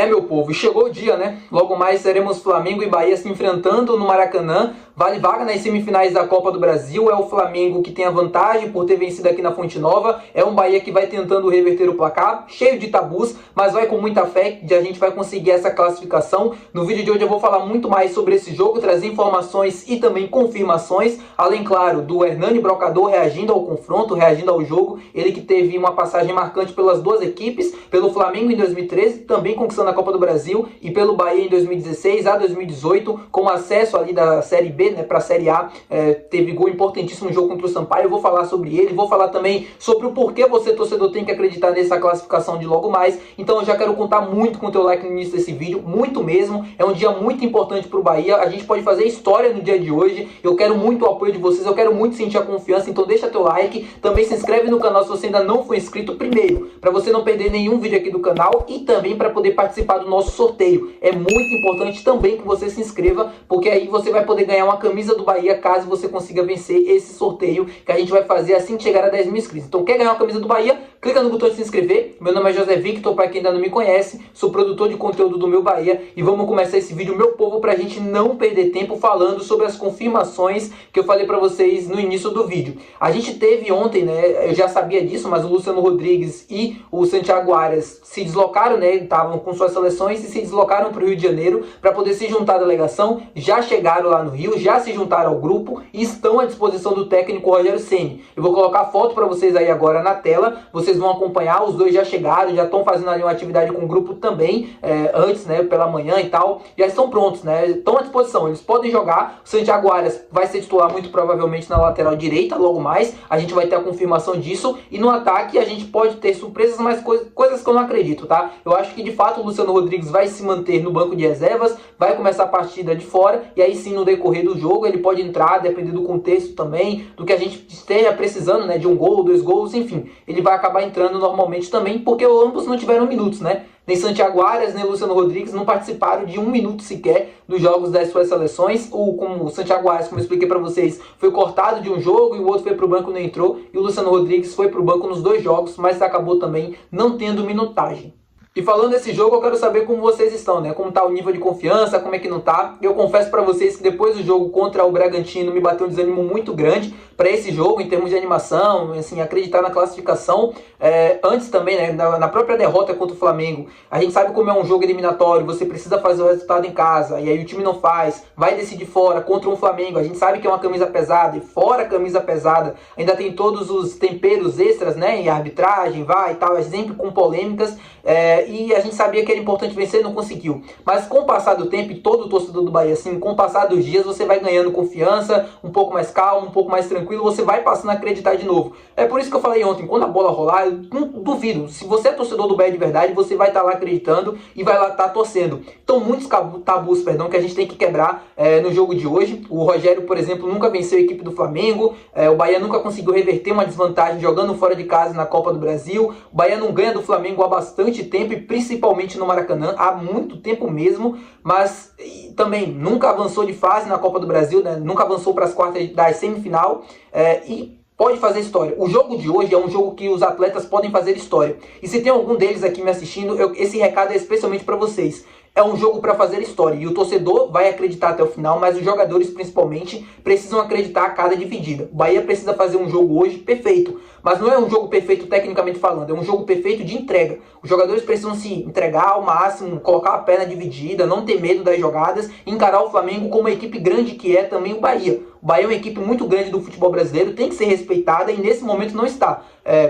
Meu povo, chegou o dia, né? Logo mais teremos Flamengo e Bahia se enfrentando no Maracanã. Vale vaga nas semifinais da Copa do Brasil. É o Flamengo que tem a vantagem por ter vencido aqui na Fonte Nova. É um Bahia que vai tentando reverter o placar, cheio de tabus, mas vai com muita fé que a gente vai conseguir essa classificação. No vídeo de hoje eu vou falar muito mais sobre esse jogo, trazer informações e também confirmações. Além, claro, do Hernani Brocador reagindo ao confronto, reagindo ao jogo. Ele que teve uma passagem marcante pelas duas equipes, pelo Flamengo em 2013, também conquistando a Copa do Brasil, e pelo Bahia em 2016 a 2018, com acesso ali da Série B, né, para a Série A. Teve gol importantíssimo no jogo contra o Sampaio. Eu vou falar sobre ele, vou falar também sobre o porquê você, torcedor, tem que acreditar nessa classificação de logo mais. Então eu já quero contar muito com o teu like no início desse vídeo, muito mesmo. É um dia muito importante para o Bahia, a gente pode fazer história no dia de hoje. Eu quero muito o apoio de vocês, eu quero muito sentir a confiança, então deixa teu like, também se inscreve no canal se você ainda não for inscrito, primeiro, para você não perder nenhum vídeo aqui do canal e também para poder participar do nosso sorteio. É muito importante também que você se inscreva, porque aí você vai poder ganhar uma camisa do Bahia caso você consiga vencer esse sorteio que a gente vai fazer assim que chegar a 10 mil inscritos. Então quer ganhar uma camisa do Bahia? Clica no botão de se inscrever. Meu nome é José Victor, para quem ainda não me conhece, sou produtor de conteúdo do Meu Bahia e vamos começar esse vídeo, meu povo, para a gente não perder tempo falando sobre as confirmações que eu falei para vocês no início do vídeo. A gente teve ontem, né, eu já sabia disso, mas o Luciano Rodrigues e o Santiago Arias se deslocaram, né, estavam com suas seleções e se deslocaram para o Rio de Janeiro para poder se juntar à delegação. Já chegaram lá no Rio, já se juntaram ao grupo e estão à disposição do técnico Rogério Ceni. Eu vou colocar a foto para vocês aí agora na tela, vocês vão acompanhar. Os dois já chegaram, já estão fazendo ali uma atividade com o grupo também, antes, né, pela manhã e tal, já estão prontos, né, estão à disposição, eles podem jogar. O Santiago Arias vai ser titular muito provavelmente na lateral direita, logo mais, a gente vai ter a confirmação disso, e no ataque a gente pode ter surpresas, mas coisas que eu não acredito, tá? Eu acho que de fato o Luciano Rodrigues vai se manter no banco de reservas, vai começar a partida de fora, e aí sim no decorrer do jogo ele pode entrar, dependendo do contexto também, do que a gente esteja precisando, né, de um gol, 2 gols, enfim, ele vai acabar entrando normalmente também, porque ambos não tiveram minutos, né? Nem Santiago Arias, nem Luciano Rodrigues não participaram de 1 minuto sequer dos jogos das suas seleções. Como o Santiago Arias, como eu expliquei para vocês, foi cortado de um jogo e o outro foi para o banco e não entrou. E o Luciano Rodrigues foi para o banco nos 2 jogos, mas acabou também não tendo minutagem. E falando desse jogo, eu quero saber como vocês estão, né? Como tá o nível de confiança, como é que não tá. Eu confesso para vocês que depois do jogo contra o Bragantino me bateu um desânimo muito grande para esse jogo, em termos de animação, assim, acreditar na classificação. Antes também, né, na própria derrota contra o Flamengo, a gente sabe como é um jogo eliminatório, você precisa fazer o resultado em casa, e aí o time não faz, vai decidir fora contra um Flamengo. A gente sabe que é uma camisa pesada, e fora a camisa pesada, ainda tem todos os temperos extras, né, e a arbitragem, vai e tal, sempre com polêmicas. E a gente sabia que era importante vencer, não conseguiu. Mas com o passar do tempo, e todo torcedor do Bahia, assim, com o passar dos dias, você vai ganhando confiança, um pouco mais calmo, um pouco mais tranquilo, você vai passando a acreditar de novo. É por isso que eu falei ontem, quando a bola rolar, eu não duvido, se você é torcedor do Bahia de verdade, você vai estar lá acreditando e vai lá estar torcendo. Então muitos tabus, que a gente tem que quebrar no jogo de hoje. O Rogério, por exemplo, nunca venceu a equipe do Flamengo, o Bahia nunca conseguiu reverter uma desvantagem jogando fora de casa na Copa do Brasil, o Bahia não ganha do Flamengo há bastante tempo, e principalmente no Maracanã, há muito tempo mesmo, mas também nunca avançou de fase na Copa do Brasil, né? Nunca avançou para as quartas da semifinal, e pode fazer história. O jogo de hoje é um jogo que os atletas podem fazer história. E se tem algum deles aqui me assistindo, esse recado é especialmente para vocês. É um jogo para fazer história, e o torcedor vai acreditar até o final, mas os jogadores principalmente precisam acreditar a cada dividida. O Bahia precisa fazer um jogo hoje perfeito, mas não é um jogo perfeito tecnicamente falando, é um jogo perfeito de entrega. Os jogadores precisam se entregar ao máximo, colocar a perna dividida, não ter medo das jogadas, encarar o Flamengo como uma equipe grande que é também o Bahia. O Bahia é uma equipe muito grande do futebol brasileiro, tem que ser respeitada, e nesse momento não está.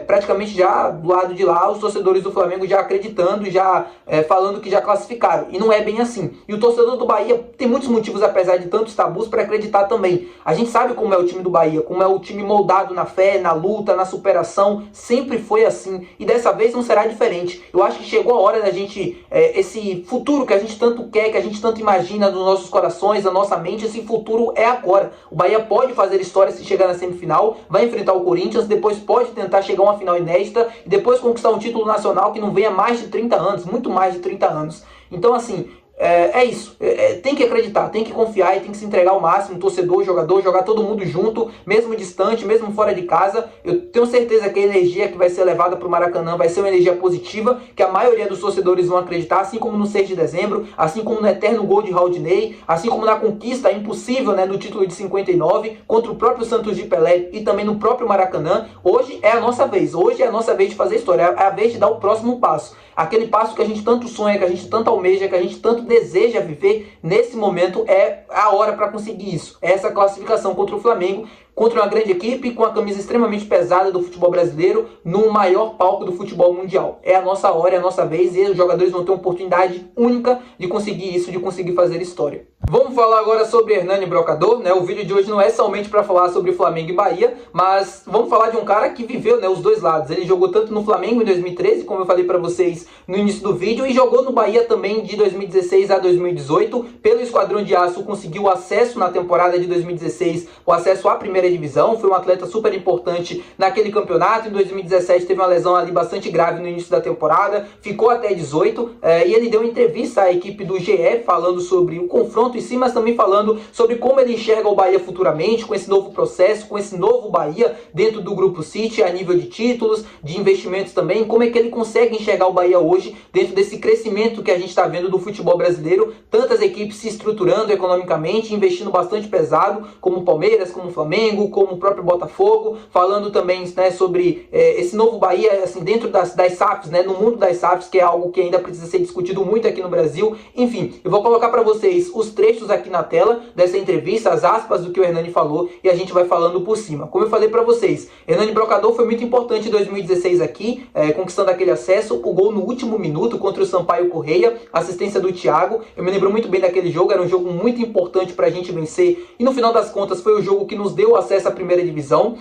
Praticamente já do lado de lá, os torcedores do Flamengo já acreditando, já falando que já classificaram. E não é bem assim. E o torcedor do Bahia tem muitos motivos, apesar de tantos tabus, para acreditar também. A gente sabe como é o time do Bahia, como é o time moldado na fé, na luta, na superação. Sempre foi assim. E dessa vez não será diferente. Eu acho que chegou a hora da gente, esse futuro que a gente tanto quer, que a gente tanto imagina nos nossos corações, na nossa mente, esse futuro é agora. O Bahia pode fazer história se chegar na semifinal, vai enfrentar o Corinthians, depois pode tentar chegar a uma final inédita, e depois conquistar um título nacional que não vem há mais de 30 anos, muito mais de 30 anos. Então, assim, É isso, tem que acreditar, tem que confiar e tem que se entregar ao máximo, torcedor, jogador, jogar todo mundo junto, mesmo distante, mesmo fora de casa. Eu tenho certeza que a energia que vai ser levada para o Maracanã vai ser uma energia positiva, que a maioria dos torcedores vão acreditar, assim como no 6 de dezembro, assim como no eterno gol de Rodinei, assim como na conquista impossível, né, do título de 59 contra o próprio Santos de Pelé e também no próprio Maracanã. Hoje é a nossa vez, hoje é a nossa vez de fazer história, é a vez de dar o próximo passo. Aquele passo que a gente tanto sonha, que a gente tanto almeja, que a gente tanto deseja viver, nesse momento é a hora para conseguir isso. É essa classificação contra o Flamengo, contra uma grande equipe com a camisa extremamente pesada do futebol brasileiro no maior palco do futebol mundial. É a nossa hora, é a nossa vez e os jogadores vão ter uma oportunidade única de conseguir isso, de conseguir fazer história. Vamos falar agora sobre Hernani Brocador, né? O vídeo de hoje não é somente para falar sobre Flamengo e Bahia, mas vamos falar de um cara que viveu, né, os dois lados. Ele jogou tanto no Flamengo em 2013, como eu falei para vocês no início do vídeo, e jogou no Bahia também de 2016 a 2018. Pelo Esquadrão de Aço conseguiu acesso na temporada de 2016, o acesso à primeira divisão. Foi um atleta super importante naquele campeonato. Em 2017 teve uma lesão ali bastante grave no início da temporada, ficou até 18, e ele deu uma entrevista à equipe do GE falando sobre o confronto em si, mas também falando sobre como ele enxerga o Bahia futuramente, com esse novo processo, com esse novo Bahia dentro do Grupo City, a nível de títulos, de investimentos também, como é que ele consegue enxergar o Bahia hoje dentro desse crescimento que a gente está vendo do futebol brasileiro, tantas equipes se estruturando economicamente, investindo bastante pesado, como o Palmeiras, como o Flamengo, como o próprio Botafogo, falando também, né, sobre esse novo Bahia, assim, dentro das SAFs, né, no mundo das SAFs, que é algo que ainda precisa ser discutido muito aqui no Brasil. Enfim, eu vou colocar para vocês os trechos aqui na tela dessa entrevista, as aspas do que o Hernani falou, e a gente vai falando por cima. Como eu falei para vocês, Hernani Brocador foi muito importante em 2016 aqui, conquistando aquele acesso, o gol no último minuto contra o Sampaio Correia, assistência do Thiago. Eu me lembro muito bem daquele jogo, era um jogo muito importante para a gente vencer, e no final das contas foi o jogo que nos deu acesso à primeira divisão,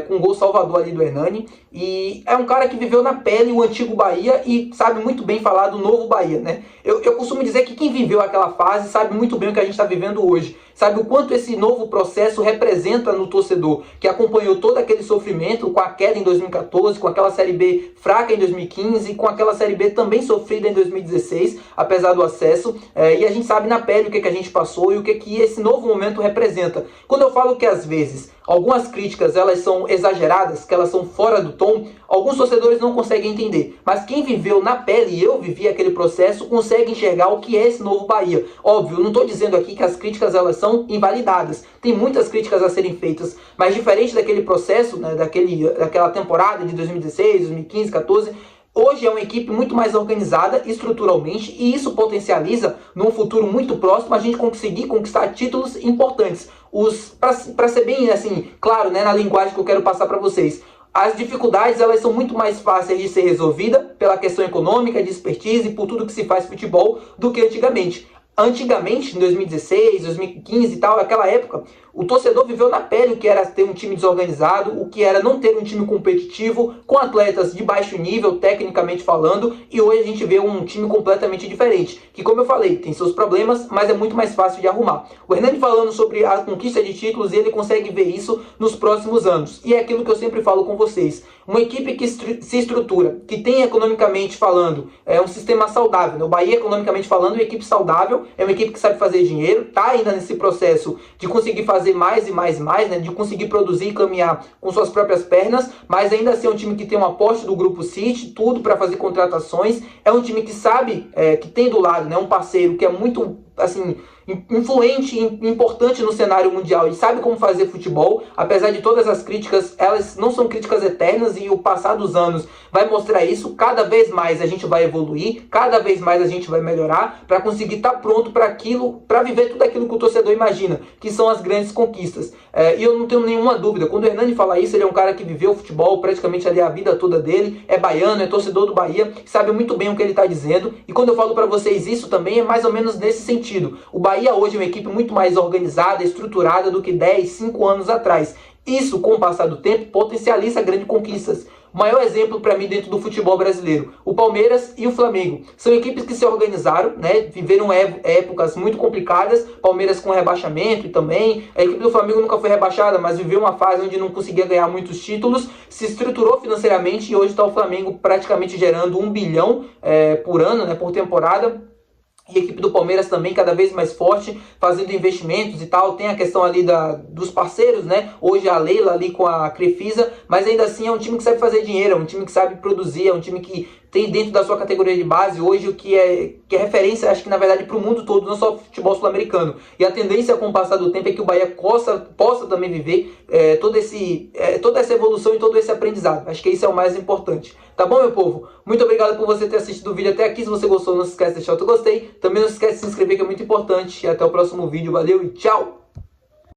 com um gol salvador ali do Hernani. E é um cara que viveu na pele o antigo Bahia e sabe muito bem falar do novo Bahia, né? Eu costumo dizer que quem viveu aquela fase sabe muito bem o que a gente está vivendo hoje. Sabe o quanto esse novo processo representa no torcedor, que acompanhou todo aquele sofrimento com a queda em 2014, com aquela Série B fraca em 2015, com aquela Série B também sofrida em 2016, apesar do acesso. E a gente sabe na pele o que a gente passou e o que esse novo momento representa. Quando eu falo que às vezes algumas críticas elas são exageradas, que elas são fora do tom, alguns torcedores não conseguem entender. Mas quem viveu na pele, e eu vivi aquele processo, consegue enxergar o que é esse novo Bahia. Óbvio, não estou dizendo aqui que as críticas elas são invalidadas. Tem muitas críticas a serem feitas, mas diferente daquele processo, né, daquela temporada de 2016, 2015, 2014, hoje é uma equipe muito mais organizada estruturalmente e isso potencializa, num futuro muito próximo, a gente conseguir conquistar títulos importantes. Para ser bem assim, claro, né, na linguagem que eu quero passar para vocês, as dificuldades elas são muito mais fáceis de ser resolvidas pela questão econômica, de expertise e por tudo que se faz futebol do que antigamente. Antigamente, em 2016, 2015 e tal, naquela época, o torcedor viveu na pele o que era ter um time desorganizado, o que era não ter um time competitivo, com atletas de baixo nível, tecnicamente falando, e hoje a gente vê um time completamente diferente, que, como eu falei, tem seus problemas, mas é muito mais fácil de arrumar. O Hernani falando sobre a conquista de títulos, ele consegue ver isso nos próximos anos, e é aquilo que eu sempre falo com vocês. Uma equipe que se estrutura, que tem economicamente falando, um sistema saudável, né? O Bahia economicamente falando, uma equipe saudável, é uma equipe que sabe fazer dinheiro, está ainda nesse processo de conseguir fazer mais e mais e mais, né? De conseguir produzir e caminhar com suas próprias pernas, mas ainda assim é um time que tem um aporte do Grupo City, tudo para fazer contratações, é um time que sabe, que tem do lado, né, um parceiro que é muito, assim, influente e importante no cenário mundial e sabe como fazer futebol, apesar de todas as críticas, elas não são críticas eternas e o passar dos anos vai mostrar isso. Cada vez mais a gente vai evoluir, cada vez mais a gente vai melhorar para conseguir estar pronto para aquilo, para viver tudo aquilo que o torcedor imagina, que são as grandes conquistas. E eu não tenho nenhuma dúvida, quando o Hernani fala isso, ele é um cara que viveu futebol praticamente ali a vida toda dele, é baiano, é torcedor do Bahia, sabe muito bem o que ele está dizendo, e quando eu falo para vocês isso também é mais ou menos nesse sentido. O Bahia hoje é uma equipe muito mais organizada, estruturada do que 10, 5 anos atrás. Isso, com o passar do tempo, potencializa grandes conquistas. O maior exemplo para mim dentro do futebol brasileiro, o Palmeiras e o Flamengo. São equipes que se organizaram, né? Viveram épocas muito complicadas, Palmeiras com rebaixamento e também. A equipe do Flamengo nunca foi rebaixada, mas viveu uma fase onde não conseguia ganhar muitos títulos, se estruturou financeiramente e hoje está o Flamengo praticamente gerando 1 bilhão por ano, né, por temporada. E a equipe do Palmeiras também cada vez mais forte, fazendo investimentos e tal. Tem a questão ali dos parceiros, né? Hoje a Leila ali com a Crefisa, mas ainda assim é um time que sabe fazer dinheiro, é um time que sabe produzir, é um time que tem dentro da sua categoria de base hoje o que é referência, acho que na verdade para o mundo todo, não só futebol sul-americano. E a tendência com o passar do tempo é que o Bahia possa também viver toda essa evolução e todo esse aprendizado. Acho que isso é o mais importante. Tá bom, meu povo? Muito obrigado por você ter assistido o vídeo até aqui. Se você gostou, não se esquece de deixar o teu gostei. Também não se esquece de se inscrever, que é muito importante. E até o próximo vídeo. Valeu e tchau!